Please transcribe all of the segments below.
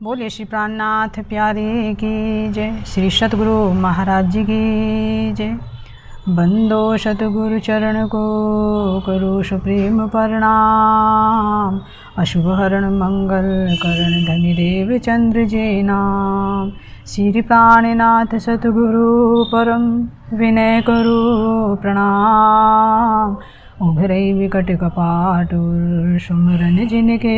बोले श्री प्राणनाथ प्यारे की जय। श्री सतगुरु महाराज जी की जय। बंदो सतगुरु चरण को करो सुप्रेम प्रणाम। अशुभ हरण मंगल करण धनि देव चंद्र जय नाम। श्री प्राणनाथ सतगुरु परम विनय करो प्रणाम। उभरई विकट कपाट सुमरन जिनके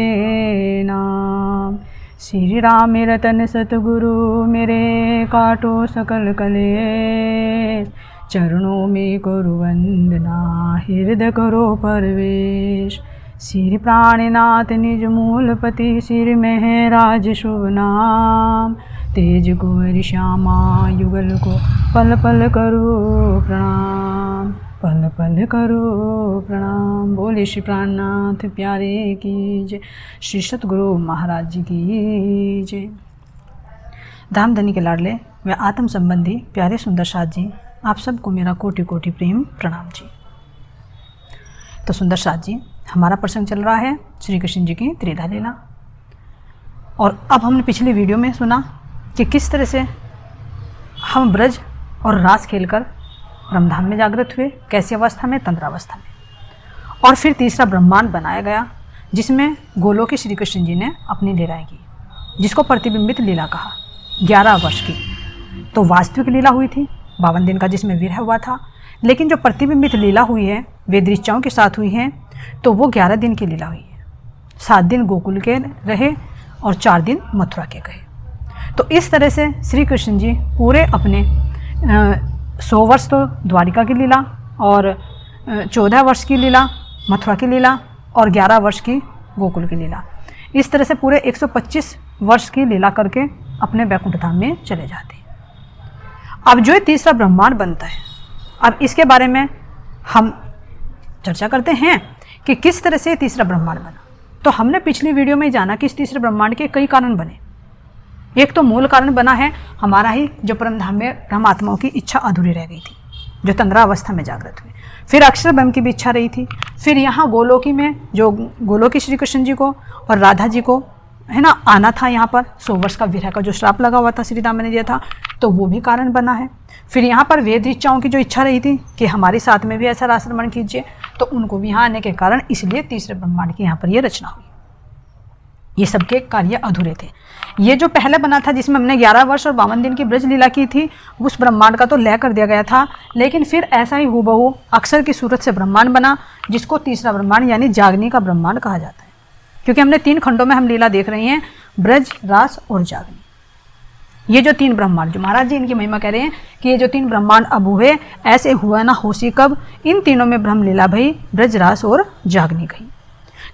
नाम। श्री राम रतन सतगुरु मेरे काटो सकल कलेश। चरणों में करो वंदना हृदय करो परवेश। श्री प्राणनाथ निज मूलपति सिर में है राज शुभ नाम। तेज कुंवर श्यामा युगल को पल पल करो प्रणाम। पल पल करो प्रणाम। बोले श्री प्राणनाथ प्यारे की जय। श्री सतगुरु महाराज जी की जय। धामधनी के लाडले व आत्म संबंधी प्यारे सुंदर साथ जी, आप सबको मेरा कोटि कोटि प्रेम प्रणाम जी। तो सुंदर साथ जी, हमारा प्रसंग चल रहा है श्री कृष्ण जी की त्रिधा लीला। और अब हमने पिछली वीडियो में सुना कि किस तरह से हम ब्रज और रास खेलकर ब्रह्मधाम में जागृत हुए, कैसी अवस्था में, तंद्रावस्था में। और फिर तीसरा ब्रह्मांड बनाया गया जिसमें गोलोकी श्री कृष्ण जी ने अपनी लीलाएं की, जिसको प्रतिबिंबित लीला कहा। 11 वर्ष की तो वास्तविक लीला हुई थी, 52 दिन का जिसमें विरह हुआ था। लेकिन जो प्रतिबिंबित लीला हुई है वे दृश्यों के साथ हुई है, तो वो 11 दिन की लीला हुई है। 7 दिन गोकुल के रहे और 4 दिन मथुरा के गए। तो इस तरह से श्री कृष्ण जी पूरे अपने 100 वर्ष तो द्वारिका की लीला, और 14 वर्ष की लीला मथुरा की लीला, और 11 वर्ष की गोकुल की लीला, इस तरह से पूरे 125 वर्ष की लीला करके अपने वैकुंठ धाम में चले जाते हैं। अब जो तीसरा ब्रह्मांड बनता है, अब इसके बारे में हम चर्चा करते हैं कि किस तरह से तीसरा ब्रह्मांड बना। तो हमने पिछली वीडियो में जाना कि इस तीसरे ब्रह्मांड के कई कारण बने। एक तो मूल कारण बना है हमारा ही जो परमधाम में ब्रह्मात्माओं की इच्छा अधूरी रह गई थी, जो तंद्रावस्था में जागृत हुए। फिर अक्षर ब्रह्म की भी इच्छा रही थी। फिर यहाँ गोलोकी में जो गोलोकी श्री कृष्ण जी को और राधा जी को है ना आना था, यहाँ पर 100 वर्ष का विरह का जो श्राप लगा हुआ था श्री राम ने दिया था, तो वो भी कारण बना है। फिर यहाँ पर वेद इच्छाओं की जो इच्छा रही थी कि हमारे साथ में भी ऐसा रासरमण कीजिए, तो उनको भी यहाँ आने के कारण इसलिए तीसरे ब्रह्मांड की यहाँ पर ये रचना हुई। ये सबके कार्य अधूरे थे। ये जो पहले बना था जिसमें हमने 11 वर्ष और 52 दिन की ब्रज लीला की थी, उस ब्रह्मांड का तो लय कर दिया गया था। लेकिन फिर ऐसा ही हूबहू अक्षर की सूरत से ब्रह्मांड बना, जिसको तीसरा ब्रह्मांड यानी जागनी का ब्रह्मांड कहा जाता है। क्योंकि हमने 3 खंडों में हम लीला देख रहे हैं, ब्रज, रास और जागनी। ये जो 3 ब्रह्मांड, जो महाराज जी इनकी महिमा कह रहे हैं कि ये जो 3 ब्रह्मांड अब हुए, ऐसे हुआ ना होसी कब। इन तीनों में ब्रह्म लीला भई, ब्रज, रास और जागनी गई।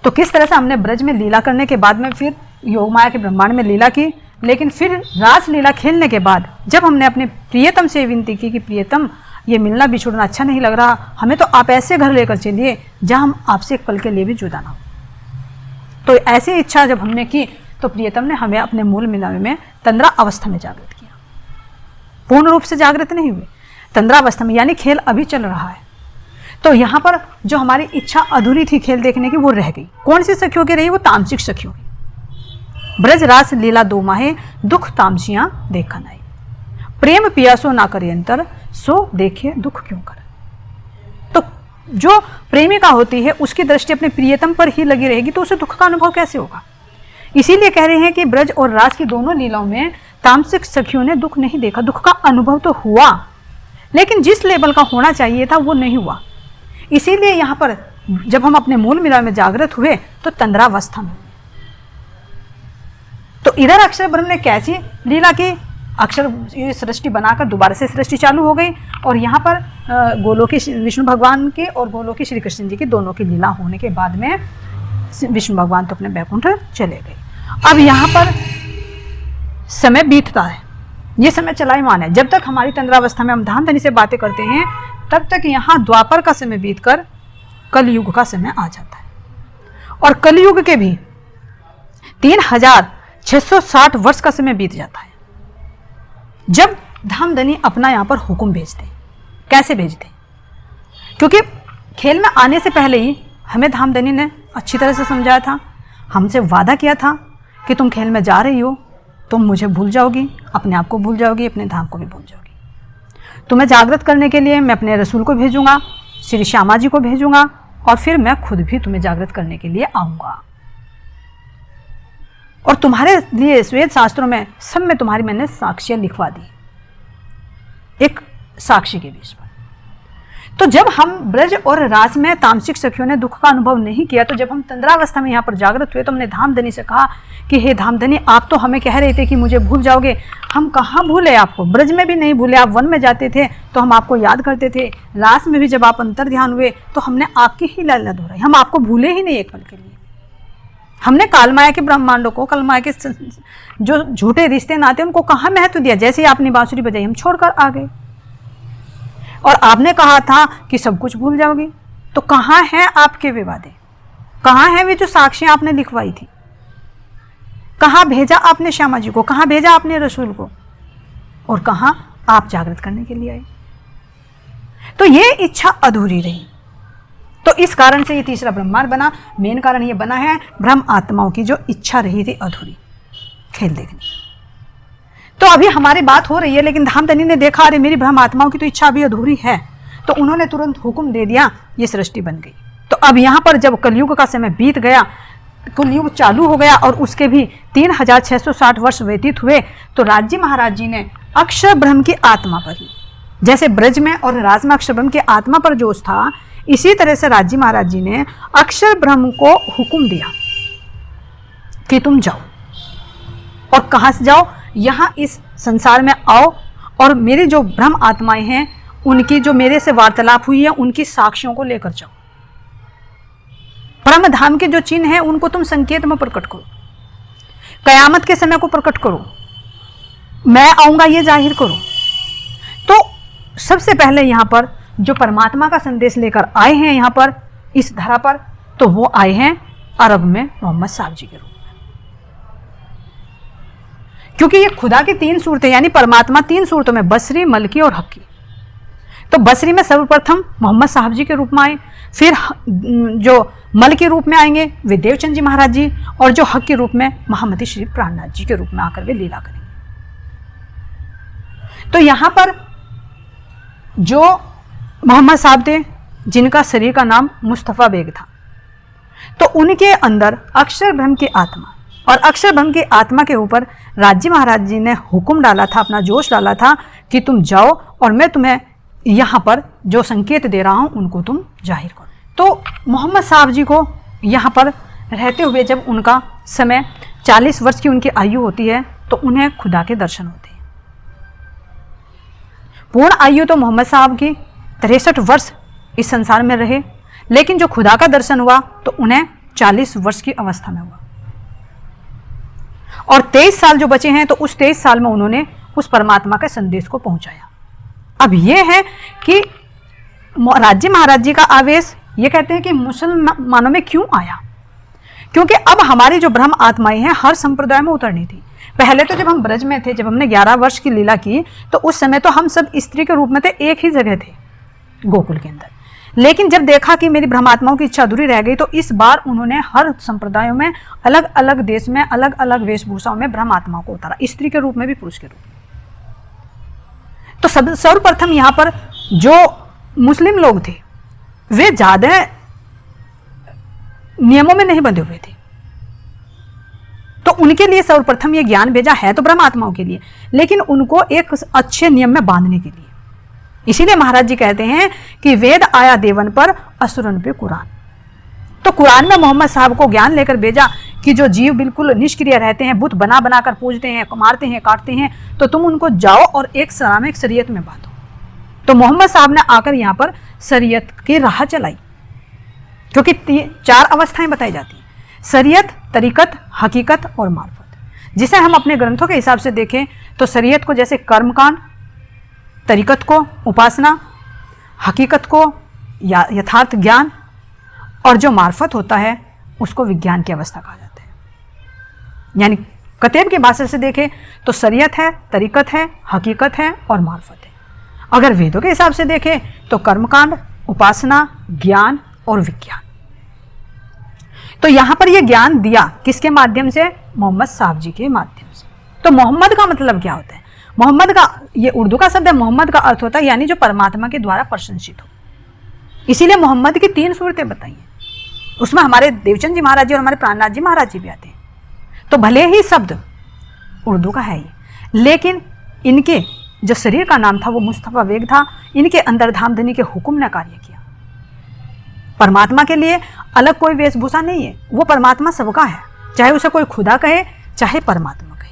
तो किस तरह से हमने ब्रज में लीला करने के बाद में फिर योग माया के ब्रह्मांड में लीला की। लेकिन फिर रास लीला खेलने के बाद जब हमने अपने प्रियतम से विनती की कि प्रियतम, ये मिलना बिछुड़ना अच्छा नहीं लग रहा, हमें तो आप ऐसे घर लेकर चलिए जहां हम आपसे एक पल के लिए भी जुदा ना हो। तो ऐसी इच्छा जब हमने की तो प्रियतम ने हमें अपने मूल मिलावे में तंद्रा अवस्था में जागृत किया। पूर्ण रूप से जागृत नहीं हुए, तंद्रावस्था में, यानी खेल अभी चल रहा है। तो यहाँ पर जो हमारी इच्छा अधूरी थी खेल देखने की, वो रह गई। कौन सी सखियों की रही? वो तामसिक सखियों की। ब्रज रास लीला 2 माहे, दुख तामसियां देखन आई। प्रेम पियासो ना करे अंतर, सो देखे दुख क्यों कर। तो जो प्रेमिका होती है उसकी दृष्टि अपने प्रियतम पर ही लगी रहेगी, तो उसे दुख का अनुभव कैसे होगा। इसीलिए कह रहे हैं कि ब्रज और रास की दोनों लीलाओं में तामसिक सखियों ने दुख नहीं देखा। दुख का अनुभव तो हुआ, लेकिन जिस लेवल का होना चाहिए था वो नहीं हुआ। इसीलिए यहाँ पर जब हम अपने मूल मिला में जागृत हुए तो तंद्रावस्था में। तो इधर अक्षर ब्रह्म ने कैसी लीला की, अक्षर सृष्टि बनाकर दोबारा से सृष्टि चालू हो गई। और यहाँ पर गोलोकी विष्णु भगवान के और गोलोकी श्री कृष्ण जी की दोनों की लीला होने के बाद में विष्णु भगवान तो अपने बैकुंठ चले गए। अब यहाँ पर समय बीतता है, ये समय चलायमान है। जब तक हमारी तंद्रावस्था में हम धामधनी से बातें करते हैं, तब तक यहाँ द्वापर का समय बीतकर कलयुग का समय आ जाता है। और कलयुग के भी 3660 वर्ष का समय बीत जाता है, जब धामधनी अपना यहाँ पर हुक्म भेजते। कैसे भेजते? क्योंकि खेल में आने से पहले ही हमें धामधनी ने अच्छी तरह से समझाया था, हमसे वादा किया था कि तुम खेल में जा रही हो तुम मुझे भूल जाओगी, अपने आप को भूल जाओगी, अपने धाम को भी भूल जाओगी। तुम्हें जागृत करने के लिए मैं अपने रसूल को भेजूंगा, श्री श्यामा जी को भेजूंगा, और फिर मैं खुद भी तुम्हें जागृत करने के लिए आऊंगा। और तुम्हारे लिए वेद शास्त्रों में सब में तुम्हारी मैंने साक्ष्य लिखवा दी, एक साक्षी के बीच पर। तो जब हम ब्रज और रास में तामसिक सखियों ने दुख का अनुभव नहीं किया, तो जब हम तंद्रावस्था में यहाँ पर जागृत हुए तो हमने धामधनी से कहा कि हे धामधनी, आप तो हमें कह रहे थे कि मुझे भूल जाओगे। हम कहाँ भूले आपको, ब्रज में भी नहीं भूले। आप वन में जाते थे तो हम आपको याद करते थे, रास में भी जब आप अंतर ध्यान हुए तो हमने आपकी ही लीला दोहराई, हम आपको भूले ही नहीं एक पल के लिए। हमने कालमाया के ब्रह्मांडों को, कालमाया के जो झूठे रिश्ते नाते उनको कहाँ महत्व दिया। जैसे ही आपने बांसुरी बजाई हम छोड़कर आ गए, और आपने कहा था कि सब कुछ भूल जाओगी। तो कहाँ हैं आपके वे वादे, कहाँ हैं वे जो साक्षियां आपने लिखवाई थी? कहाँ भेजा आपने श्यामा जी को, कहाँ भेजा आपने रसूल को, और कहाँ आप जागृत करने के लिए आए? तो ये इच्छा अधूरी रही। तो इस कारण से ये तीसरा ब्रह्मांड बना। मेन कारण ये बना है ब्रह्म आत्माओं की जो इच्छा रही थी अधूरी, खेल देखने। तो अभी हमारी बात हो रही है, लेकिन धामधनी ने देखा अरे मेरी ब्रह्म आत्माओं की तो इच्छा अभी अधूरी है, तो उन्होंने तुरंत हुक्म दे दिया, ये सृष्टि बन गई। तो अब यहाँ पर जब कलयुग का समय बीत गया, कलयुग चालू हो गया और उसके भी 3660 वर्ष व्यतीत हुए, तो राज्य महाराज जी ने अक्षर ब्रह्म की आत्मा पर ही, जैसे ब्रज में और राज में अक्षर ब्रह्म की आत्मा पर जोश था, इसी तरह से राज्य महाराज जी ने अक्षर ब्रह्म को हुक्म दिया कि तुम जाओ। और कहाँ से जाओ? यहाँ इस संसार में आओ, और मेरी जो ब्रह्म आत्माएं हैं उनकी जो मेरे से वार्तालाप हुई है उनकी साक्ष्यों को लेकर जाओ। ब्रह्म धाम के जो चिन्ह हैं उनको तुम संकेत में प्रकट करो, कयामत के समय को प्रकट करो, मैं आऊंगा ये जाहिर करो। तो सबसे पहले यहाँ पर जो परमात्मा का संदेश लेकर आए हैं यहाँ पर इस धरा पर, तो वो आए हैं अरब में मोहम्मद साहब जी के रूप में। क्योंकि ये खुदा की 3 सूरतें, यानी परमात्मा 3 सूरतों में, बसरी, मलकी और हक्की। तो बसरी में सर्वप्रथम मोहम्मद साहब जी के रूप में आए, फिर जो मल के रूप में आएंगे वे देवचंद जी महाराज जी, और जो हक के रूप में महामती श्री प्राणनाथ जी के रूप में आकर वे लीला करेंगे। तो यहाँ पर जो मोहम्मद साहब थे जिनका शरीर का नाम मुस्तफ़ा बेग था, तो उनके अंदर अक्षर ब्रह्म की आत्मा, और अक्षर ब्रह्म की आत्मा के ऊपर राज्य महाराज जी ने हुक्म डाला था, अपना जोश डाला था कि तुम जाओ और मैं तुम्हें यहाँ पर जो संकेत दे रहा हूँ उनको तुम जाहिर करो। तो मोहम्मद साहब जी को यहाँ पर रहते हुए जब उनका समय 40 वर्ष की उनकी आयु होती है, तो उन्हें खुदा के दर्शन होते हैं। पूर्ण आयु तो मोहम्मद साहब की 63 वर्ष इस संसार में रहे, लेकिन जो खुदा का दर्शन हुआ तो उन्हें 40 वर्ष की अवस्था में हुआ, और 23 साल जो बचे हैं तो उस 23 साल में उन्होंने उस परमात्मा के संदेश को पहुंचाया। अब यह है कि राज्य महाराज जी का आवेश, ये कहते हैं कि मुसलमानों में क्यों आया, क्योंकि अब हमारी जो ब्रह्म आत्माएं हैं हर संप्रदाय में उतरनी थी। पहले तो जब हम ब्रज में थे, जब हमने 11 वर्ष की लीला की, तो उस समय तो हम सब स्त्री के रूप में थे, एक ही जगह थे गोकुल के अंदर। लेकिन जब देखा कि मेरी ब्रह्मात्माओं की इच्छा अधूरी रह गई, तो इस बार उन्होंने हर संप्रदायों में अलग अलग देश में अलग अलग वेशभूषाओं में ब्रह्मात्माओं को उतारा, स्त्री के रूप में भी पुरुष के रूप में। तो सर्वप्रथम यहाँ पर जो मुस्लिम लोग थे वे ज्यादा नियमों में नहीं बंधे हुए थे, तो उनके लिए सर्वप्रथम ये ज्ञान भेजा है तो ब्रह्मात्माओं के लिए, लेकिन उनको एक अच्छे नियम में बांधने के लिए। इसीलिए महाराज जी कहते हैं कि वेद आया देवन पर, असुरन पे कुरान। तो कुरान में मोहम्मद साहब को ज्ञान लेकर भेजा कि जो जीव बिल्कुल निष्क्रिय रहते हैं, बुत बना बना कर पूजते हैं, मारते हैं, काटते हैं, तो तुम उनको जाओ और एक इस्लामिक शरीयत में बांधो। तो मोहम्मद साहब ने आकर यहाँ पर शरीयत की राह चलाई, क्योंकि 4 अवस्थाएं बताई जाती हैं, शरीयत, तरीकत, हकीकत और मार्फत। जिसे हम अपने ग्रंथों के हिसाब से देखें तो शरीयत को जैसे कर्मकांड, तरीकत को उपासना, हकीकत को यथार्थ ज्ञान, और जो मार्फत होता है उसको विज्ञान की अवस्था कहा जाता है। यानी कतेब की भाषा से देखें तो शरीयत है, तरीकत है, हकीकत है और मार्फत है। अगर वेदों के हिसाब से देखें तो कर्मकांड, उपासना, ज्ञान और विज्ञान। तो यहां पर यह ज्ञान दिया किसके माध्यम से? मोहम्मद साहब जी के माध्यम से। तो मोहम्मद का मतलब क्या होता है? मोहम्मद का, ये उर्दू का शब्द है, मोहम्मद का अर्थ होता है यानी जो परमात्मा के द्वारा प्रशंसित हो। इसीलिए मोहम्मद की 3 सूरतें बताई हैं, उसमें हमारे देवचंद जी महाराज जी और हमारे प्राणनाथ जी महाराज जी भी आते हैं। तो भले ही शब्द उर्दू का है ये, लेकिन इनके जो शरीर का नाम था वो मुस्तफा बेग था। इनके अंदर धामधनी के हुक्म ने कार्य किया। परमात्मा के लिए अलग कोई वेशभूषा नहीं है, वो परमात्मा सबका है, चाहे उसे कोई खुदा कहे चाहे परमात्मा कहे।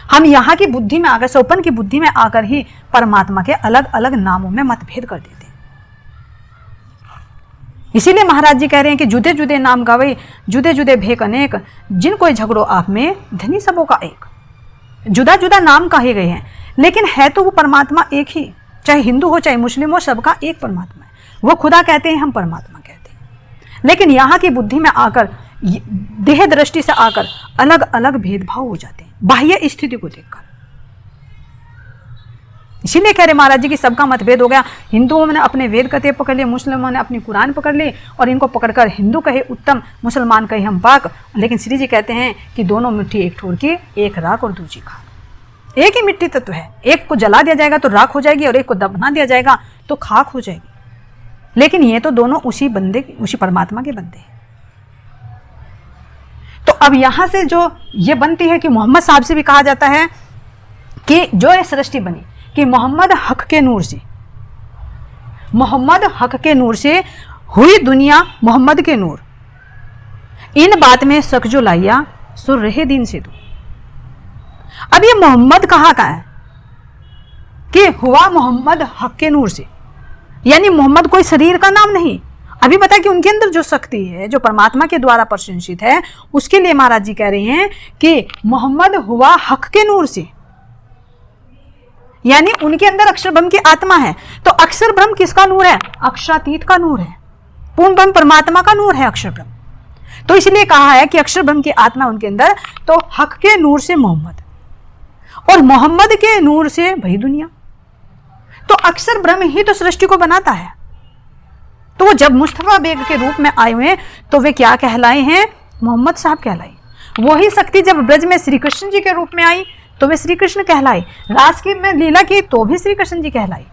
हम यहाँ की बुद्धि में आकर, सोपन की बुद्धि में आकर ही परमात्मा के अलग अलग नामों में मतभेद कर देते हैं। इसीलिए महाराज जी कह रहे हैं कि जुदे जुदे नाम गावे, जुदे जुदे भेक अनेक, जिन कोई झगड़ो आप में धनी सबों का एक। जुदा जुदा नाम कहे गए हैं, लेकिन है तो वो परमात्मा एक ही, चाहे हिंदू हो चाहे मुस्लिम हो, सबका एक परमात्मा है। वो खुदा कहते हैं, हम परमात्मा कहते हैं। लेकिन यहाँ की बुद्धि में आकर, देह दृष्टि से आकर अलग अलग भेदभाव हो जाते हैं बाह्य स्थिति को देखकर। इसीलिए कह रहे महाराज जी कि सबका मतभेद हो गया। हिंदुओं ने अपने वेद कथे पकड़ लिए, मुसलमानों ने अपनी कुरान पकड़ ली, और इनको पकड़कर हिंदू कहे उत्तम, मुसलमान कहे हम पाक। लेकिन श्री जी कहते हैं कि दोनों मिट्टी एक ठोर की, एक राख और दूसरी खाक। एक ही मिट्टी तत्व है, एक को जला दिया जाएगा तो राख हो जाएगी, और एक को दफना दिया जाएगा तो खाक हो जाएगी। लेकिन ये तो दोनों उसी बंदे, उसी परमात्मा के बंदे हैं। तो अब यहां से जो ये बनती है कि मोहम्मद साहब से भी कहा जाता है कि जो ये सृष्टि बनी कि मोहम्मद हक के नूर से, मोहम्मद हक के नूर से हुई दुनिया मोहम्मद के नूर, इन बात में शक जो लाइया सो रहे दिन से दूर। अब ये मोहम्मद कहाँ का है कि हुआ मोहम्मद हक के नूर से, यानी मोहम्मद कोई शरीर का नाम नहीं। अभी बता कि उनके अंदर जो शक्ति है, जो परमात्मा के द्वारा प्रशंसित है, उसके लिए महाराज जी कह रहे हैं कि मोहम्मद हुआ हक के नूर से, यानी उनके अंदर अक्षर ब्रह्म की आत्मा है। तो अक्षर ब्रह्म किसका नूर है? अक्षरातीत का नूर है, पूर्ण ब्रह्म परमात्मा का नूर है अक्षर ब्रह्म। तो इसलिए कहा है कि अक्षर ब्रह्म की आत्मा उनके अंदर, तो हक के नूर से मोहम्मद, और मोहम्मद के नूर से भई दुनिया। तो अक्षर ब्रह्म ही तो सृष्टि को बनाता है। तो वो जब मुस्तफा बेग के रूप में आए हुए तो वे क्या कहलाए हैं? मोहम्मद साहब कहलाए। वही शक्ति जब ब्रज में श्री कृष्ण जी के रूप में आई तो वे श्री कृष्ण कहलाए। रास की में लीला की तो भी श्री कृष्ण जी कहलाए।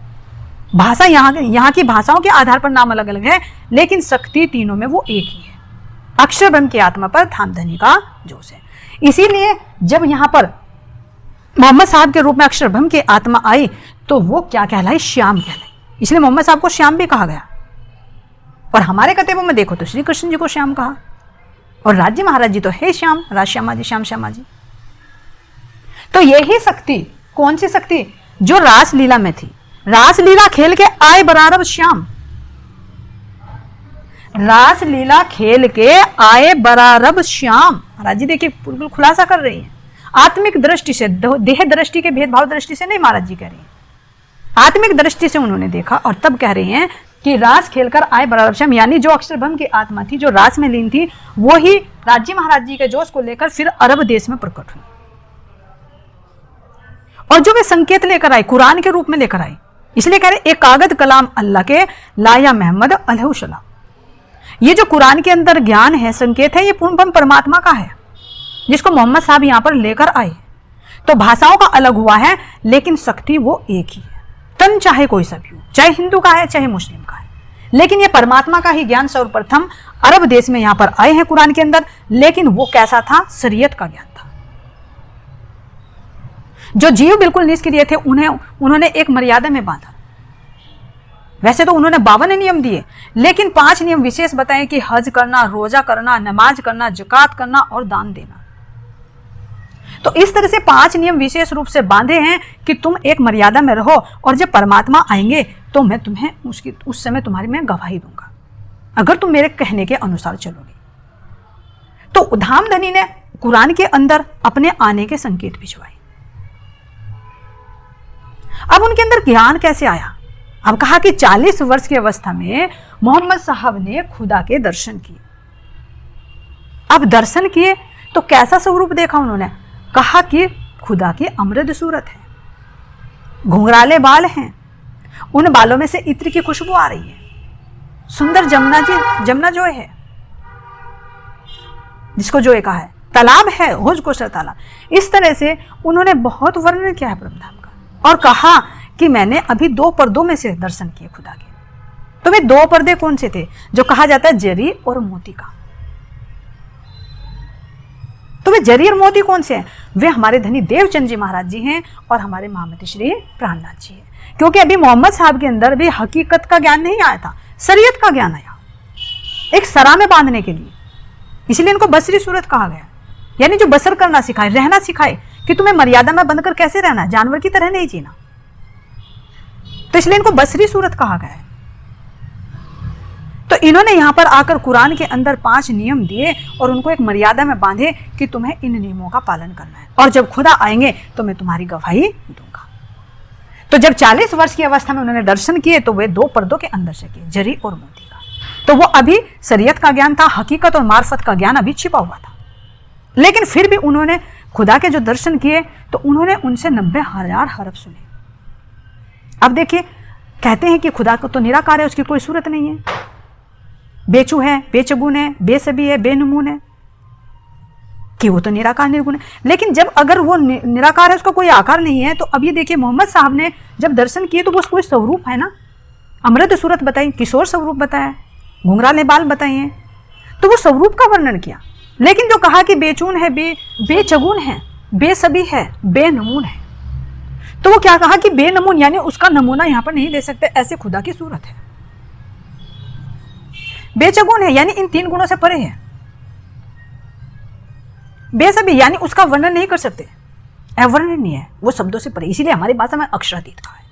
भाषा यहाँ की भाषाओं के आधार पर नाम अलग अलग है, लेकिन शक्ति तीनों में वो एक ही है। अक्षर ब्रह्म की आत्मा पर धामधनी का जोश है। इसीलिए जब यहाँ पर मोहम्मद साहब के रूप में अक्षर ब्रह्म की आत्मा आई तो वो क्या कहलाई? श्याम कहलाई। इसलिए मोहम्मद साहब को श्याम भी कहा गया। और हमारे कतेबों में देखो तो श्री कृष्ण जी को श्याम कहा, और राज्य महाराज जी तो है श्याम, राज श्यामा जी, श्याम श्यामा जी। तो यही शक्ति, कौन सी शक्ति? जो रास लीला में थी। रास लीला खेल के आए बरारब श्याम, रास लीला खेल के आए बरारब श्याम। महाराज जी देखिए बिल्कुल खुलासा कर रही है, आत्मिक दृष्टि से, देह दृष्टि के भेदभाव दृष्टि से नहीं महाराज जी कह रही हैं, आत्मिक दृष्टि से उन्होंने देखा और तब कह रहे हैं कि रास खेलकर आए बराबर श्याम। यानी जो अक्षर ब्रह्म की आत्मा थी, जो रास में लीन थी, वो ही राज्य महाराज जी के जोश को लेकर फिर अरब देश में प्रकट हुई, और जो वे संकेत लेकर आए कुरान के रूप में लेकर आए। इसलिए कह रहे एक कागज कलाम अल्लाह के लाया मोहम्मद अलैहिस्सलाम। ये जो कुरान के अंदर ज्ञान है, संकेत है, ये पूर्ण ब्रह्म परमात्मा का है, जिसको मोहम्मद साहब यहाँ पर लेकर आए। तो भाषाओं का अलग हुआ है, लेकिन शक्ति वो एक ही है। तन चाहे कोई सा भी हो, चाहे हिंदू का है चाहे मुस्लिम का है, लेकिन ये परमात्मा का ही ज्ञान सर्वप्रथम अरब देश में यहाँ पर आए हैं कुरान के अंदर। लेकिन वो कैसा था? शरीयत का ज्ञान था। जो जीव बिल्कुल निष्क्रिय थे उन्होंने एक मर्यादा में बांधा। वैसे तो उन्होंने 52 नियम दिए, लेकिन 5 नियम विशेष बताए कि हज करना, रोजा करना, नमाज करना, ज़कात करना और दान देना। तो इस तरह से 5 नियम विशेष रूप से बांधे हैं कि तुम एक मर्यादा में रहो, और जब परमात्मा आएंगे तो मैं तुम्हें उस समय तुम्हारी मैं गवाही दूंगा, अगर तुम मेरे कहने के अनुसार चलोगे। तो धामधनी ने कुरान के अंदर अपने आने के संकेत भिजवाए। अब उनके अंदर ज्ञान कैसे आया? अब कहा कि 40 वर्ष की अवस्था में मोहम्मद साहब ने खुदा के दर्शन किए। अब दर्शन किए तो कैसा स्वरूप देखा उन्होंने? कहा कि खुदा की अमृत सूरत है, घुंघराले बाल हैं, उन बालों में से इत्र की खुशबू आ रही है, सुंदर जमुना जो है, जिसको जो कहा है, तालाब है, हौज कौसर तालाब। इस तरह से उन्होंने बहुत वर्णन किया है परमधाम का और कहा कि मैंने अभी 2 पर्दों में से दर्शन किए खुदा के। तो वे 2 पर्दे कौन से थे? जो कहा जाता है जरी और मोती का। तो वे जरी और मोती कौन से हैं? वे हमारे धनी देवचंद जी महाराज जी हैं और हमारे महामती श्री प्राणनाथ जी हैं। क्योंकि अभी मोहम्मद साहब के अंदर भी हकीकत का ज्ञान नहीं आया था, शरीयत का ज्ञान आया एक सरा में बांधने के लिए। इसलिए इनको बसरी सूरत कहा गया, यानी जो बसर करना सिखाए, रहना सिखाए कि तुम्हें मर्यादा में बंधकर कैसे रहना है, जानवर की तरह नहीं जीना। तो इसलिए इनको बसरी सूरत कहा गया है। तो इन्होंने यहां पर आकर कुरान के अंदर 5 नियम दिए और उनको एक मर्यादा में बांधे कि तुम्हें इन नियमों का पालन करना है और जब खुदा आएंगे तो मैं तुम्हारी गवाही दूंगा। तो जब 40 वर्ष की अवस्था में उन्होंने दर्शन किए तो वे 2 पर्दों के अंदर से किए, जरी और मोती का। तो वो अभी शरीयत का ज्ञान था, हकीकत और मार्फत का ज्ञान अभी छिपा हुआ था। लेकिन फिर भी उन्होंने खुदा के जो दर्शन किए तो उन्होंने उनसे 90,000 हरफ सुने। अब देखिए, कहते हैं कि खुदा को तो निराकार है, उसकी कोई सूरत नहीं है, बेचू है, बेचगुन है, बेसबी है, बेनमून है, कि वो तो निराकार निर्गुण है। लेकिन जब अगर वो निराकार है, उसका कोई आकार नहीं है, तो अब ये देखिए मोहम्मद साहब ने जब दर्शन किए तो वो कोई स्वरूप है ना, अमृत सूरत बताई, किशोर स्वरूप बताया, घुंघराले बाल बताए हैं, तो वो स्वरूप का वर्णन किया। लेकिन जो कहा कि बेचून है, बेचगुन है, बेसबी है, बेनमून है, तो वो क्या कहा कि बेनमून, यानी उसका नमूना यहां पर नहीं दे सकते, ऐसे खुदा की सूरत है। बेचगुन है यानी इन 3 गुणों से परे है। बेसबी यानी उसका वर्णन नहीं कर सकते, अवर्णनीय है, वो शब्दों से परे, इसीलिए हमारी भाषा में अक्षरातीत कहा है।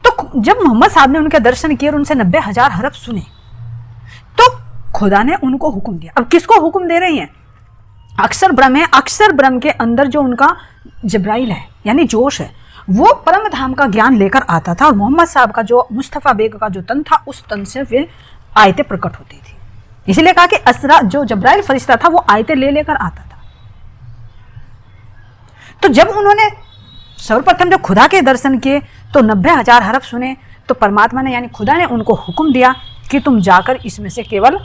तो जब मोहम्मद साहब ने उनके दर्शन किए और उनसे 90,000 हरफ सुने तो खुदा ने उनको हुक्म दिया। अब किसको हुक्म दे रही हैं? अक्षर ब्रह्म है, अक्षर ब्रह्म के अंदर जो उनका जिब्राइल है यानी जोश है, वो परम धाम का ज्ञान लेकर आता था और मोहम्मद साहब का जो मुस्तफ़ा बेग का जो तन था, उस तन से वे आयतें प्रकट होती थी। इसीलिए कहा कि असरा जो जिब्राइल फरिश्ता था वो आयतें लेकर आता था। तो जब उन्होंने सर्वप्रथम जब खुदा के दर्शन किए तो 90,000 हरफ सुने, तो परमात्मा ने यानी खुदा ने उनको हुक्म दिया कि तुम जाकर इसमें से केवल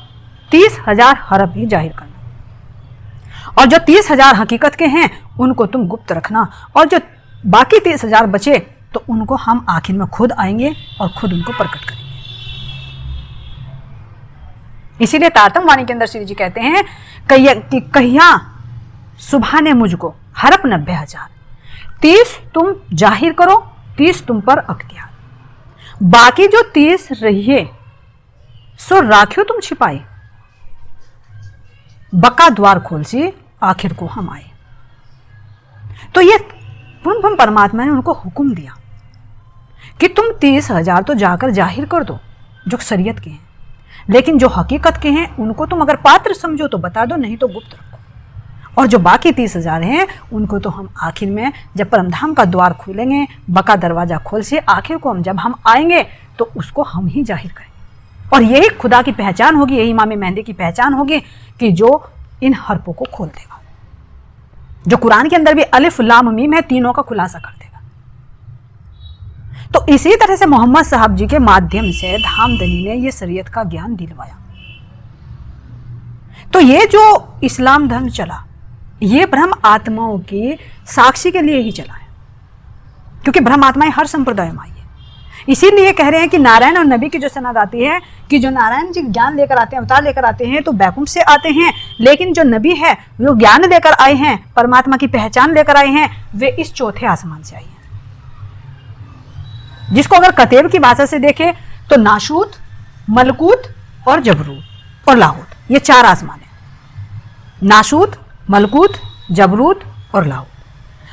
30,000 हरफ ही जाहिर करना और जो 30,000 हकीकत के हैं उनको तुम गुप्त रखना, और जो बाकी 30,000 बचे तो उनको हम आखिर में खुद आएंगे और खुद उनको प्रकट करेंगे। इसीलिए तारतम वाणी के अंदर श्री जी कहते हैं कि कहिया सुबह ने मुझको हरफ 90,000, 30 तुम जाहिर करो, 30 तुम पर अख्तियार, बाकी जो 30 रहिए सो राखियो तुम छिपाए, बका द्वार खोल सी आखिर को हम आए। तो ये पुनः परमात्मा ने उनको हुक्म दिया कि तुम 30,000 तो जाकर जाहिर कर दो जो शरीयत के हैं, लेकिन जो हकीकत के हैं उनको तुम अगर पात्र समझो तो बता दो, नहीं तो गुप्त रखो, और जो बाकी 30,000 हैं उनको तो हम आखिर में जब परमधाम का द्वार खोलेंगे, बका दरवाजा खोल से आखिर को जब हम आएंगे तो उसको हम ही जाहिर करेंगे। और यही खुदा की पहचान होगी, यही इमाम मेहंदी की पहचान होगी कि जो इन हरफों को खोल देगा, जो कुरान के अंदर भी अलिफ लाम मीम है, तीनों का खुलासा कर देगा। तो इसी तरह से मोहम्मद साहब जी के माध्यम से धामधनी ने यह शरीयत का ज्ञान दिलवाया। तो ये जो इस्लाम धर्म चला, ये ब्रह्म आत्माओं की साक्षी के लिए ही चला है, क्योंकि ब्रह्म आत्माएं हर संप्रदाय में आई है। इसीलिए कह रहे हैं कि नारायण और नबी की जो सनद आती है कि जो नारायण जी ज्ञान लेकर आते हैं, अवतार लेकर आते हैं तो बैकुंठ से आते हैं, लेकिन जो नबी है वो ज्ञान लेकर आए हैं, परमात्मा की पहचान लेकर आए हैं, वे इस चौथे आसमान से आए हैं, जिसको अगर कतेब की भाषा से देखें तो नाशूत, मलकूत और जबरूत और लाहूत, ये 4 आसमान है। नाशूत, मलकूत, जबरूत और लाहूत।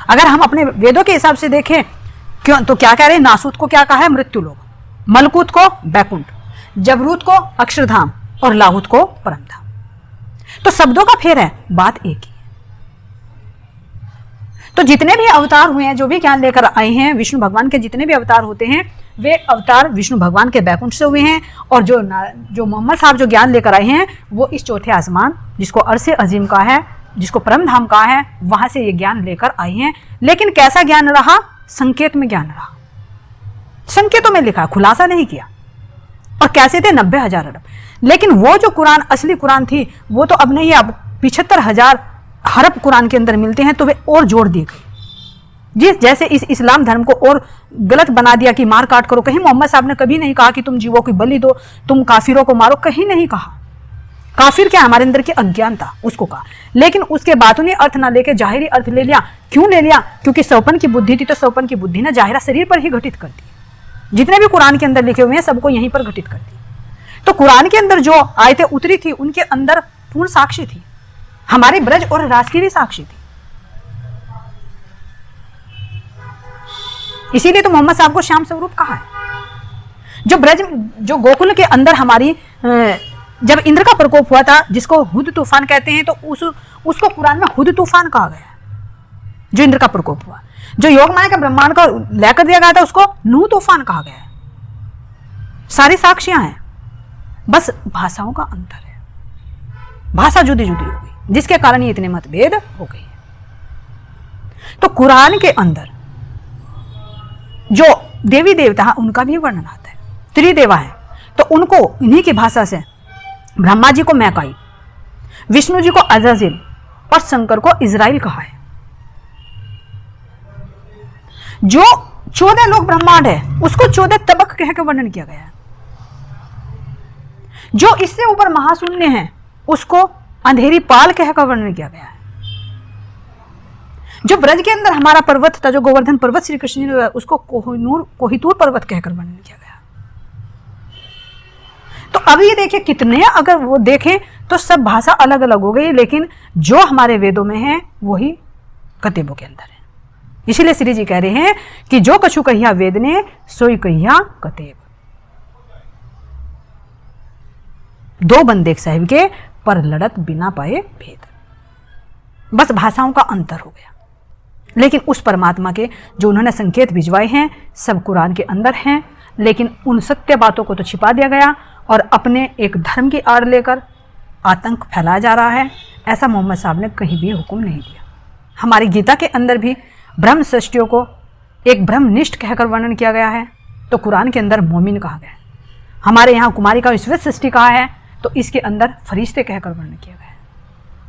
अगर हम अपने वेदों के हिसाब से देखें क्यों तो क्या कह रहे हैं? नासूत को क्या कहा है? मृत्युलोक, मलकूत को बैकुंठ, जबरूत को अक्षरधाम और लाहूत को परमधाम। तो शब्दों का फेर है, बात एक ही है। तो जितने भी अवतार हुए हैं, जो भी ज्ञान लेकर आए हैं, विष्णु भगवान के जितने भी अवतार होते हैं वे अवतार विष्णु भगवान के बैकुंठ से हुए हैं, और जो मोहम्मद साहब जो ज्ञान लेकर आए हैं वो इस चौथे आसमान, जिसको अर्श अजीम का है, जिसको परमधाम कहा है, वहां से ये ज्ञान लेकर आए हैं। लेकिन कैसा ज्ञान रहा? संकेत में ज्ञान रहा, संकेतों में लिखा, खुलासा नहीं किया। और कैसे थे? 90,000 अरब। लेकिन वो जो कुरान, असली कुरान थी, वो तो अब नहीं है, अब 75,000 हरफ कुरान के अंदर मिलते हैं, तो वे और जोड़ दिए गए। जैसे इस इस्लाम धर्म को और गलत बना दिया कि मार काट करो। कहीं मोहम्मद साहब ने कभी नहीं कहा कि तुम जीवों की बलि दो, तुम काफिरों को मारो, कहीं नहीं कहा। काफिर क्या, हमारे अंदर की अज्ञानता, उसको कहा। लेकिन उसके बातूनी अर्थ ना लेके जाहिरी अर्थ ले लिया। क्यों ले लिया? क्योंकि सौपन की बुद्धि थी, तो सौपन की बुद्धि ने जाहिरा शरीर पर ही घटित कर दी। जितने भी कुरान के अंदर लिखे हुए हैं सबको यहीं पर घटित कर दी। तो कुरान के अंदर जो आयतें उतरी थी उनके अंदर पूर्ण साक्षी थी, हमारे ब्रज और रास की भी साक्षी थी। इसीलिए तो मोहम्मद साहब को श्याम स्वरूप कहा है। जो गोकुल के अंदर हमारी जब इंद्र का प्रकोप हुआ था, जिसको हुद तूफान कहते हैं, तो उसको कुरान में हुद तूफान कहा गया। जो इंद्र का प्रकोप हुआ, जो योग माया का ब्रह्मांड को लेकर दिया गया था, उसको नूह तूफान कहा गया है। सारी साक्षियां हैं, बस भाषाओं का अंतर है। भाषा जुदी जुदी हो गई, जिसके कारण ये इतने मतभेद हो गए। तो कुरान के अंदर जो देवी देवता है उनका भी वर्णन आता है। त्रिदेवा है, तो उनको इन्हीं की भाषा से ब्रह्मा जी को मैकाई, विष्णु जी को अजाजिल और शंकर को इजराइल कहा है। जो 14 लोक ब्रह्मांड है उसको 14 तबक कह के वर्णन किया गया है। जो इससे ऊपर महाशून्य है उसको अंधेरी पाल कहकर वर्णन किया गया है। जो ब्रज के अंदर हमारा पर्वत था, जो गोवर्धन पर्वत श्री कृष्ण जी ने, उसको कोहिनूर पर्वत कहकर वर्णन किया गया। तो अब ये देखिए कितने, अगर वो देखें तो सब भाषा अलग अलग हो गई, लेकिन जो हमारे वेदों में है वही कतेबों के अंदर है। इसीलिए श्री जी कह रहे हैं कि जो कछु कहिया वेद ने, सोई कहिया कतेब। दो बंदे साहिब के पर लड़त बिना पाए भेद। बस भाषाओं का अंतर हो गया, लेकिन उस परमात्मा के जो उन्होंने संकेत भिजवाए हैं सब कुरान के अंदर हैं। लेकिन उन सत्य बातों को तो छिपा दिया गया और अपने एक धर्म की आड़ लेकर आतंक फैलाया जा रहा है। ऐसा मोहम्मद साहब ने कहीं भी हुक्म नहीं दिया। हमारी गीता के अंदर भी ब्रह्म सृष्टियों को एक ब्रह्मनिष्ठ कहकर वर्णन किया गया है, तो कुरान के अंदर मोमिन कहा गया है। हमारे यहाँ कुमारी का विश्व सृष्टि कहा है, तो इसके अंदर फरिश्ते कहकर वर्णन किया गया है।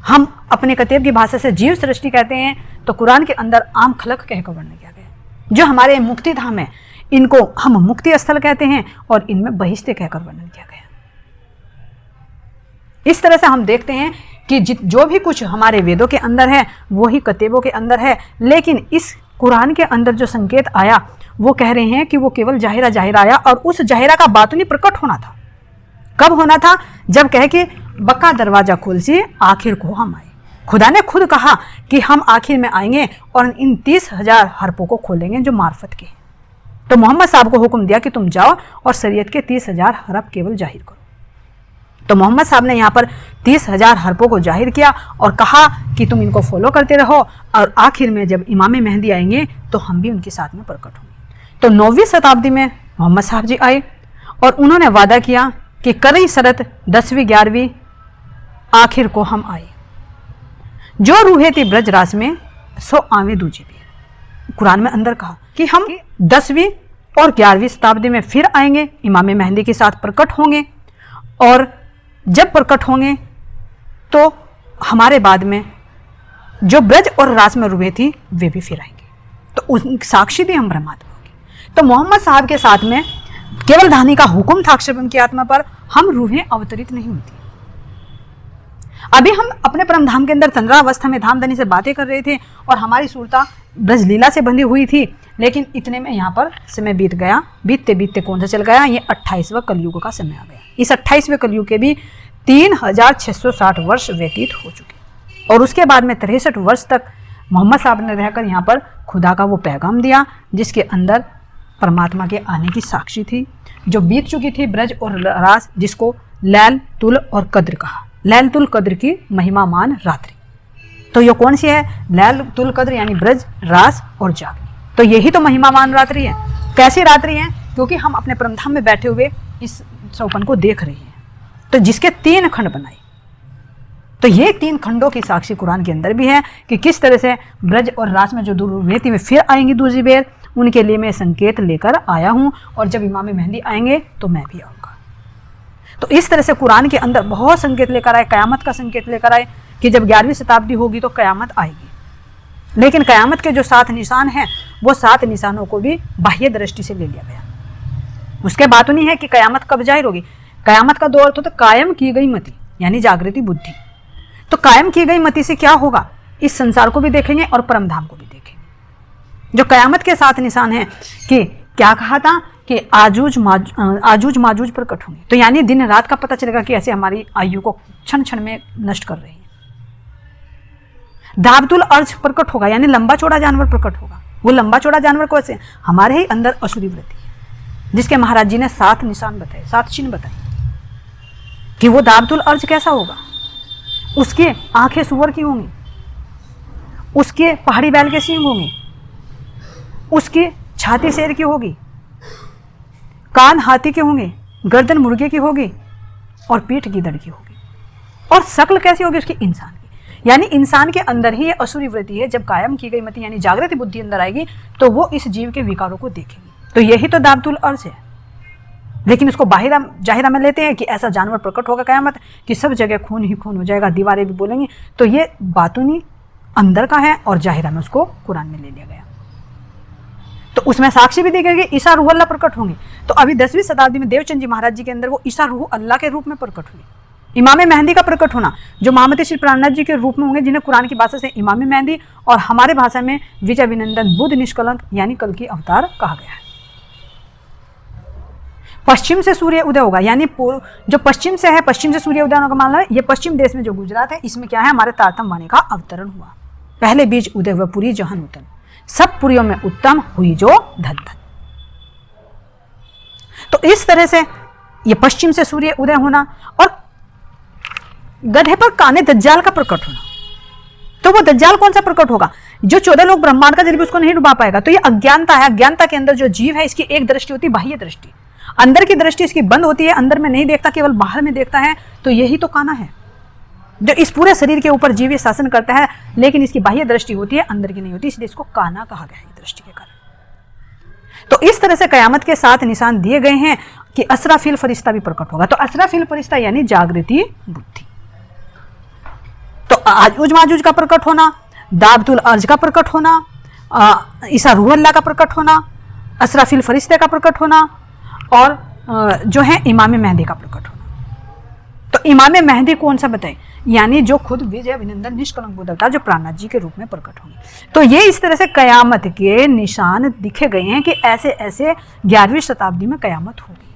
हम अपने कतेब की भाषा से जीव सृष्टि कहते हैं, तो कुरान के अंदर आम खलक कहकर वर्णन किया गया है। जो हमारे मुक्ति धाम है इनको हम मुक्ति स्थल कहते हैं और इनमें बहिश्ते कहकर वर्णन किया गया। इस तरह से हम देखते हैं कि जो भी कुछ हमारे वेदों के अंदर है वही कतेबों के अंदर है। लेकिन इस कुरान के अंदर जो संकेत आया वो कह रहे हैं कि वो केवल जाहिरा आया, और उस जाहिरा का बातूनी प्रकट होना था। कब होना था? जब कहे कि बक्का दरवाजा खोल से आखिर को हम आए। खुदा ने खुद कहा कि हम आखिर में आएंगे और इन 30,000 हरफों को खोलेंगे जो मार्फत के हैं। तो मोहम्मद साहब को हुक्म दिया कि तुम जाओ और शरीयत के 30,000 हरफ केवल जाहिर करो। तो मोहम्मद साहब ने यहाँ पर 30,000 हरफों को जाहिर किया और कहा कि तुम इनको फॉलो करते रहो, और आखिर में जब इमाम मेहंदी आएंगे तो हम भी उनके साथ में प्रकट होंगे। तो 9वीं शताब्दी में मोहम्मद साहब जी आए और उन्होंने वादा किया कि करई शरत 10वीं 11वीं आखिर को हम आए। जो रूहे थी ब्रज रास में सो आवे दूजी भी। कुरान में अंदर कहा कि हम 10वीं और 11वीं शताब्दी में फिर आएंगे, इमाम मेहंदी के साथ प्रकट होंगे, और जब प्रकट होंगे तो हमारे बाद में जो ब्रज और रास में रूहे थी वे भी फिर आएंगे। तो उन साक्षी भी हम परमात्मा की। तो मोहम्मद साहब के साथ में केवल धानी का हुक्म था अक्षरब्रह्म की आत्मा पर, हम रूहें अवतरित नहीं होती। अभी हम अपने परम धाम के अंदर तंद्रावस्था में धामधनी से बातें कर रहे थे और हमारी सूरता ब्रज लीला से बंधी हुई थी, लेकिन इतने में यहाँ पर समय बीत गया। बीतते बीतते कौन सा चल गया, ये 28वां कलयुग का समय आ गया। इस 28वें कलयुग के भी 3660 वर्ष व्यतीत हो चुके, और उसके बाद में 63 वर्ष तक मोहम्मद साहब ने रहकर यहाँ पर खुदा का वो पैगाम दिया जिसके अंदर परमात्मा के आने की साक्षी थी, जो बीत चुकी थी ब्रज और रास, जिसको लैल तुल और कद्र कहा। लैल तुल कद्र की महिमामान रात्रि। तो ये कौन सी है? लैल तुल कद्र यानी ब्रज, रास और जागनी। तो यही तो महिमामान रात्रि है। कैसी रात्रि है? क्योंकि हम अपने परमधाम में बैठे हुए इस सौपन को देख रहे हैं, तो जिसके 3 खंड बनाए। तो ये 3 खंडों की साक्षी कुरान के अंदर भी है कि किस तरह से ब्रज और रास में जो दुर्वेती में फिर आएंगी दूसरी बेर, उनके लिए मैं संकेत लेकर आया हूँ, और जब इमाम मेहंदी आएंगे तो मैं भी आऊँगा। तो इस तरह से कुरान के अंदर बहुत संकेत लेकर आए, कयामत का संकेत लेकर आए, कि जब 11वीं शताब्दी होगी तो कयामत आएगी। लेकिन कयामत के जो 7 निशान हैं वो 7 निशानों को भी बाह्य दृष्टि से ले लिया गया। उसके बात नहीं है कि कयामत कब जाहिर होगी। कयामत का दो अर्थ होता है, कायम की गई मति यानी जागृति बुद्धि। तो कायम की गई मति से क्या होगा, इस संसार को भी देखेंगे और परमधाम को भी देखेंगे। जो कयामत के 7 निशान हैं कि क्या कहा था कि आजूज माजूज प्रकट होंगे, तो यानी दिन रात का पता चलेगा कि ऐसे हमारी आयु को क्षण क्षण में नष्ट कर रही है। दाबतुल अर्ज प्रकट होगा यानी लंबा चौड़ा जानवर प्रकट होगा। वो लंबा चौड़ा जानवर को ऐसे हमारे ही अंदर असुरी वृत्ति है, जिसके महाराज जी ने 7 निशान बताए, 7 चिन्ह बताए कि वो दाबतुल अर्ज कैसा होगा। उसके आंखें सुअर की होंगी, उसके पहाड़ी बैल के सींग होंगे, उसकी छाती शेर की होगी, कान हाथी के होंगे, गर्दन मुर्गे की होगी और पीठ गीदड़ की होगी। और शक्ल कैसी होगी उसकी, इंसान की। यानी इंसान के अंदर ही ये असुरी वृत्ति है। जब कायम की गई मति यानी जागृति बुद्धि अंदर आएगी तो वो इस जीव के विकारों को देखेगी। तो यही तो दाबतुल अर्ज है। लेकिन उसको जाहिरा में लेते हैं कि ऐसा जानवर प्रकट होगा कयामत कि सब जगह खून ही खून हो जाएगा, दीवारें भी बोलेंगी। तो ये बातूनी अंदर का है और जाहिरा में उसको कुरान में ले लिया गया। तो उसमें साक्षी भी देखेंगे, ईसा रूह अल्लाह प्रकट होंगे। तो अभी 10वीं शताब्दी में देवचंद जी महाराज जी के अंदर वो ईसा रूह अल्लाह के रूप में प्रकट हुई। इमाम मेहंदी का प्रकट होना, जो मोहम्मद श्री प्राणनाथ जी के रूप में होंगे, जिन्हें कुरान की भाषा से इमाम मेहंदी और हमारे भाषा में विजय विनंदन बुद्ध निष्कलंक यानी कल की अवतार कहा गया है। पश्चिम से सूर्य उदय होगा यानी जो पश्चिम से है, पश्चिम से सूर्य उदय होने का मामला है। ये पश्चिम देश में जो गुजरात है, इसमें क्या है, हमारे तारतम वाणी का अवतरण हुआ। पहले बीज उदय हुआ पुरी जहां नूतन, सब पुरियों में उत्तम हुई जो धन धन। तो इस तरह से ये पश्चिम से सूर्य उदय होना और गधे पर काने दज्जाल का प्रकट होना। तो वो दज्जाल कौन सा प्रकट होगा, जो 14 लोग ब्रह्मांड का जल भी उसको नहीं डुबा पाएगा। तो ये अज्ञानता है। अज्ञानता के अंदर जो जीव है, इसकी एक दृष्टि होती है बाह्य दृष्टि, अंदर की दृष्टि इसकी बंद होती है, अंदर में नहीं देखता, केवल बाहर में देखता है। तो यही तो काना है जो इस पूरे शरीर के ऊपर जीव शासन करता है, लेकिन इसकी बाह्य दृष्टि होती है, अंदर की नहीं होती, इसलिए इसको काना कहा गया है दृष्टि के कारण। तो इस तरह से कयामत के 7 निशान दिए गए हैं कि असराफिल फरिश्ता भी प्रकट होगा। तो असराफिल फरिश्ता यानी जागृति बुद्धि। तो आजूज माजूज का प्रकट होना, दाबतुल अर्ज का प्रकट होना, ईसा रूह अल्लाह का प्रकट होना, असराफिल फरिश्ते का प्रकट होना और जो है इमाम मेहंदी का प्रकट होना। तो इमाम मेहंदी कौन सा बताएं, यानी जो खुद विजय विनंदन निष्कलंक बुद्ध अवतार जो प्राणनाथ जी के रूप में प्रकट होंगे। तो ये इस तरह से कयामत के निशान दिखे गए हैं कि ऐसे ऐसे 11वीं शताब्दी में कयामत होगी।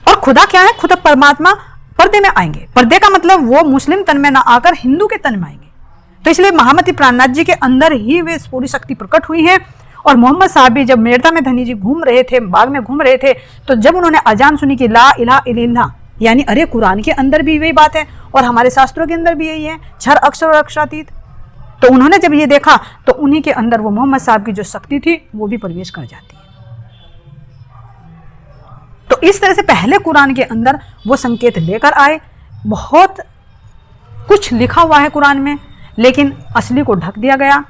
और खुदा क्या है, खुदा परमात्मा पर्दे में आएंगे। पर्दे का मतलब वो मुस्लिम तन में ना आकर हिंदू के तन में आएंगे। तो इसलिए महामती प्राणनाथ जी के अंदर ही वे पूरी शक्ति प्रकट हुई है। और मोहम्मद साहब भी जब मेड़ता में धनी जी घूम रहे थे, बाग में घूम रहे थे, तो जब उन्होंने अजान सुनी कि ला इलाहा इल्लल्लाह, यानी अरे कुरान के अंदर भी वही बात है और हमारे शास्त्रों के अंदर भी यही है, क्षर अक्षर और अक्षरातीत। तो उन्होंने जब ये देखा तो उन्हीं के अंदर वो मोहम्मद साहब की जो शक्ति थी वो भी प्रवेश कर जाती है। तो इस तरह से पहले कुरान के अंदर वो संकेत लेकर आए। बहुत कुछ लिखा हुआ है कुरान में, लेकिन असली को ढक दिया गया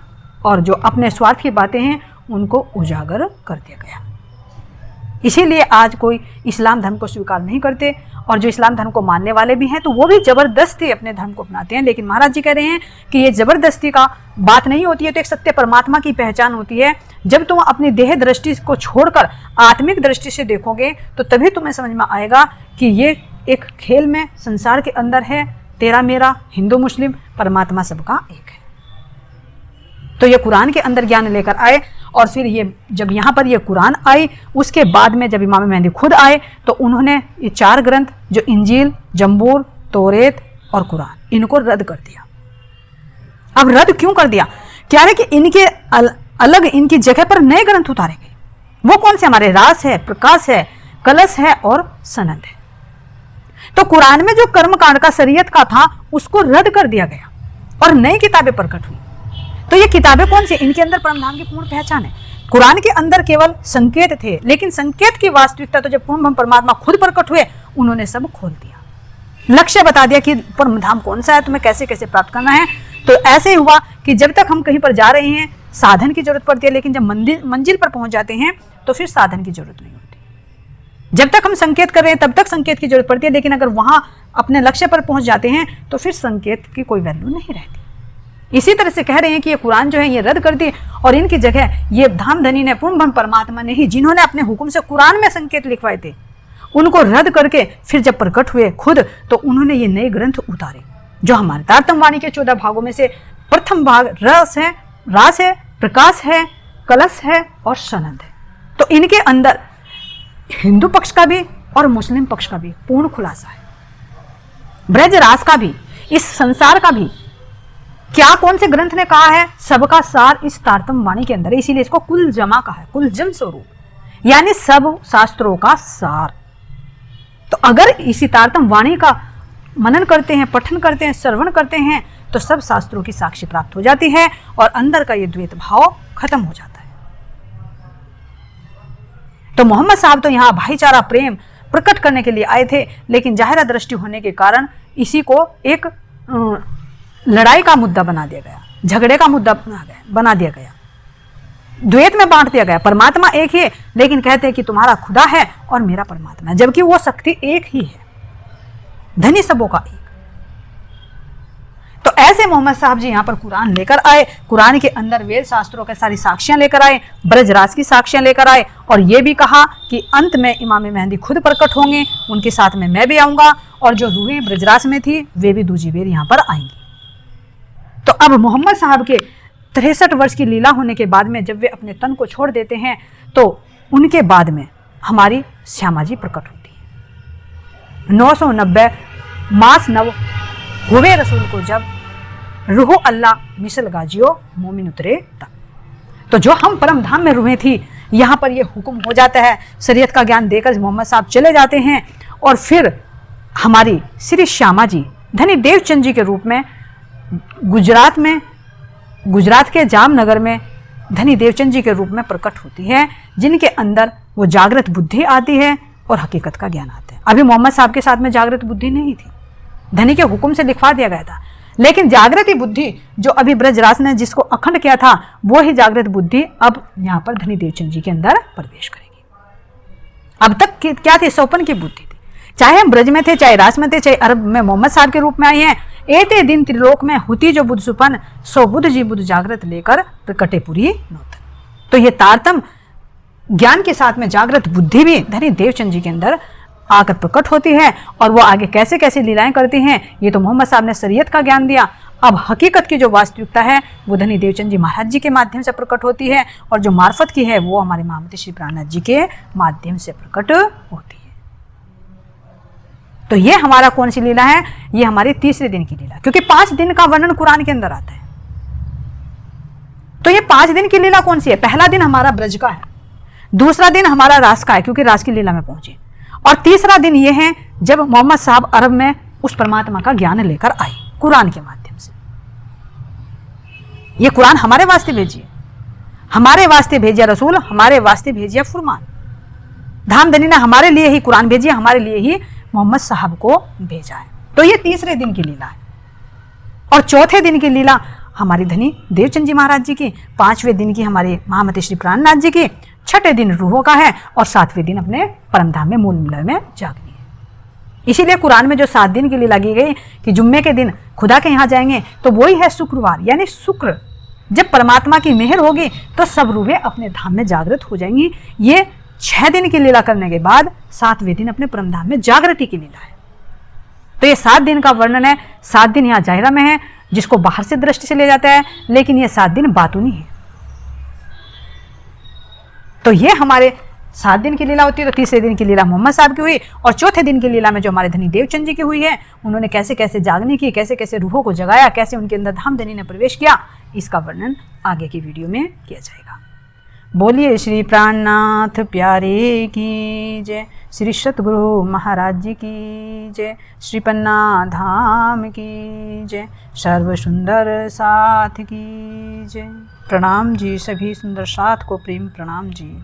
और जो अपने स्वार्थ की बातें हैं उनको उजागर कर दिया गया। इसीलिए आज कोई इस्लाम धर्म को स्वीकार नहीं करते और जो इस्लाम धर्म को मानने वाले भी हैं तो वो भी ज़बरदस्ती अपने धर्म को अपनाते हैं। लेकिन महाराज जी कह रहे हैं कि ये ज़बरदस्ती का बात नहीं होती है, तो एक सत्य परमात्मा की पहचान होती है। जब तुम अपनी देह दृष्टि को छोड़कर आत्मिक दृष्टि से देखोगे तो तभी तुम्हें समझ में आएगा कि ये एक खेल में संसार के अंदर है, तेरा मेरा, हिंदू मुस्लिम, परमात्मा सबका एक है। तो ये कुरान के अंदर ज्ञान लेकर आए और फिर ये जब यहाँ पर ये कुरान आई, उसके बाद में जब इमाम मेहंदी खुद आए तो उन्होंने ये 4 ग्रंथ जो इंजील, जंबूर, तौरेत और कुरान, इनको रद्द कर दिया। अब रद्द क्यों कर दिया, क्या है कि इनके अलग इनकी जगह पर नए ग्रंथ उतारे गए। वो कौन से, हमारे रास है, प्रकाश है, कलश है और सनद है। तो कुरान में जो कर्मकांड का शरीयत का था उसको रद्द कर दिया गया और नई किताबें प्रकट हुई। तो ये किताबें कौन सी, इनके अंदर परमधाम की पूर्ण पहचान है। कुरान के अंदर केवल संकेत थे, लेकिन संकेत की वास्तविकता तो जब पूर्ण परमात्मा खुद प्रकट हुए उन्होंने सब खोल दिया, लक्ष्य बता दिया कि परमधाम कौन सा है, तुम्हें कैसे कैसे प्राप्त करना है। तो ऐसे ही हुआ कि जब तक हम कहीं पर जा रहे हैं साधन की जरूरत पड़ती है, लेकिन जब मंजिल पर पहुंच जाते हैं तो फिर साधन की जरूरत नहीं होती। जब तक हम संकेत कर रहे हैं तब तक संकेत की जरूरत पड़ती है, लेकिन अगर वहां अपने लक्ष्य पर पहुंच जाते हैं तो फिर संकेत की कोई वैल्यू नहीं रहती। इसी तरह से कह रहे हैं कि ये कुरान जो है ये रद्द कर दी और इनकी जगह ये धामधनी ने, पूर्ण ब्रह्म परमात्मा ने ही, जिन्होंने अपने हुक्म से कुरान में संकेत लिखवाए थे, उनको रद्द करके फिर जब प्रकट हुए खुद, तो उन्होंने ये नए ग्रंथ उतारे जो हमारे तारतम वाणी के 14 भागों में से प्रथम भाग रस है, रास है, प्रकाश है, कलश है और सनद है। तो इनके अंदर हिंदू पक्ष का भी और मुस्लिम पक्ष का भी पूर्ण खुलासा है, ब्रज रास का भी, इस संसार का भी। क्या कौन से ग्रंथ ने कहा है, सबका सार इस तारतम वाणी के अंदर है। इसीलिए इसको कुल जमा कहा है, कुल जम स्वरूप, यानी सब शास्त्रों का सार। तो अगर इसी तारतम वाणी का मनन करते हैं, पठन करते हैं, श्रवण करते हैं, तो सब शास्त्रों की साक्षी प्राप्त हो जाती है और अंदर का ये द्वैत भाव खत्म हो जाता है। तो मोहम्मद साहब तो यहाँ भाईचारा प्रेम प्रकट करने के लिए आए थे, लेकिन जाहिरा दृष्टि होने के कारण इसी को एक लड़ाई का मुद्दा बना दिया गया, झगड़े का मुद्दा बना दिया गया, द्वैत में बांट दिया गया। परमात्मा एक ही है, लेकिन कहते हैं कि तुम्हारा खुदा है और मेरा परमात्मा है, जबकि वो शक्ति एक ही है, धनी सबों का एक। तो ऐसे मोहम्मद साहब जी यहाँ पर कुरान लेकर आए, कुरान के अंदर वेद शास्त्रों के सारी साक्ष्यां लेकर आए, ब्रजराज की साक्ष्यां लेकर आए और ये भी कहा कि अंत में इमाम मेहंदी खुद प्रकट होंगे, उनके साथ में मैं भी आऊंगा और जो रूहें ब्रजराज में थी वे भी दूजी बेर यहाँ पर आएंगी। तो अब मोहम्मद साहब के 63 वर्ष की लीला होने के बाद में जब वे अपने तन को छोड़ देते हैं, तो उनके बाद में हमारी श्यामा जी प्रकट होती है। 990 मास नव हुए रसूल को जब रूह अल्लाह मिसल गाजियो मोमिन उतरे तब। तो जो हम परम धाम में रूहें थी, यहाँ पर ये हुक्म हो जाता है, शरीयत का ज्ञान देकर मोहम्मद साहब चले जाते हैं और फिर हमारी श्री श्यामा जी धनी देवचंद जी के रूप में गुजरात के जामनगर में धनी देवचंद जी के रूप में प्रकट होती है, जिनके अंदर वो जागृत बुद्धि आती है और हकीकत का ज्ञान आता है। अभी मोहम्मद साहब के साथ में जागृत बुद्धि नहीं थी, धनी के हुक्म से लिखवा दिया गया था, लेकिन जागृति बुद्धि जो अभी ब्रजराज ने जिसको अखंड किया था, वो ही जागृत बुद्धि अब यहाँ पर धनी देवचंद जी के अंदर प्रवेश करेगी। अब तक क्या थी, सौपन की बुद्धि थी, चाहे हम ब्रज में थे, चाहे रास में थे, चाहे अरब में मोहम्मद साहब के रूप में आए हैं। एते दिन त्रिलोक में हुती जो बुद्ध सुपन, सो बुद्ध जी बुद्ध जागृत लेकर प्रकटे पूरी नूतन। तो ये तारतम ज्ञान के साथ में जागृत बुद्धि भी धनी देवचंद जी के अंदर आकर प्रकट होती है और वो आगे कैसे कैसे लीलाएं करती हैं, ये तो मोहम्मद साहब ने शरीयत का ज्ञान दिया। अब हकीकत की जो वास्तविकता है वो धनी देवचंद जी महाराज जी के माध्यम से प्रकट होती है और जो मार्फत की है वो हमारे महामती श्री प्राणनाथ जी के माध्यम से प्रकट होती है। तो ये हमारा कौन सी लीला है, ये हमारी तीसरे दिन की लीला, क्योंकि 5 दिन का वर्णन कुरान के अंदर आता है। तो ये 5 दिन की लीला कौन सी है, पहला दिन हमारा ब्रज का है, दूसरा दिन हमारा रास का है क्योंकि रास की लीला में पहुंचे, और तीसरा दिन ये है जब मोहम्मद साहब अरब में उस परमात्मा का ज्ञान लेकर आए कुरान के माध्यम से। ये कुरान हमारे वास्ते भेजिए, हमारे वास्ते भेजिया रसूल, हमारे वास्ते भेजिया फुरमान। धामधनी ने हमारे लिए ही कुरान भेजिए, हमारे लिए ही मोहम्मद साहब को भेजा है। तो ये तीसरे दिन की लीला है। और चौथे दिन की लीला हमारी धनी देवचंद जी महाराज जी की, 5वें दिन की हमारे महामती श्री प्राणनाथ जी की, 6ठे दिन रूहों का है और 7वें दिन अपने परमधाम में मूल मिलय में जागनी है। इसीलिए कुरान में जो 7 दिन की लीला की गई कि जुम्मे के दिन खुदा के यहाँ जाएंगे, तो वही है शुक्रवार, यानी शुक्र जब परमात्मा की मेहर होगी तो सब रूहें अपने धाम में जागृत हो जाएंगी। ये 6 दिन की लीला करने के बाद 7वें दिन अपने परमधाम में जागृति की लीला है। तो ये 7 दिन का वर्णन है। 7 दिन यहाँ जाहिरा में है जिसको बाहर से दृष्टि से ले जाता है, लेकिन ये 7 दिन बातूनी है। तो ये हमारे 7 दिन की लीला होती है। तो तीसरे दिन की लीला मोहम्मद साहब की हुई और चौथे दिन की लीला में जो हमारे धनी देवचंद जी की हुई है, उन्होंने कैसे कैसे जागने की, कैसे कैसे रूहों को जगाया, कैसे उनके अंदर धामधनी ने प्रवेश किया, इसका वर्णन आगे की वीडियो में किया जाएगा। बोलिए श्री प्राणनाथ प्यारे की जय, श्री सतगुरु महाराज जी की जय, श्री पन्ना धाम की जय, सर्व सुंदर साथ की जय। प्रणाम जी, सभी सुंदर साथ को प्रेम प्रणाम जी।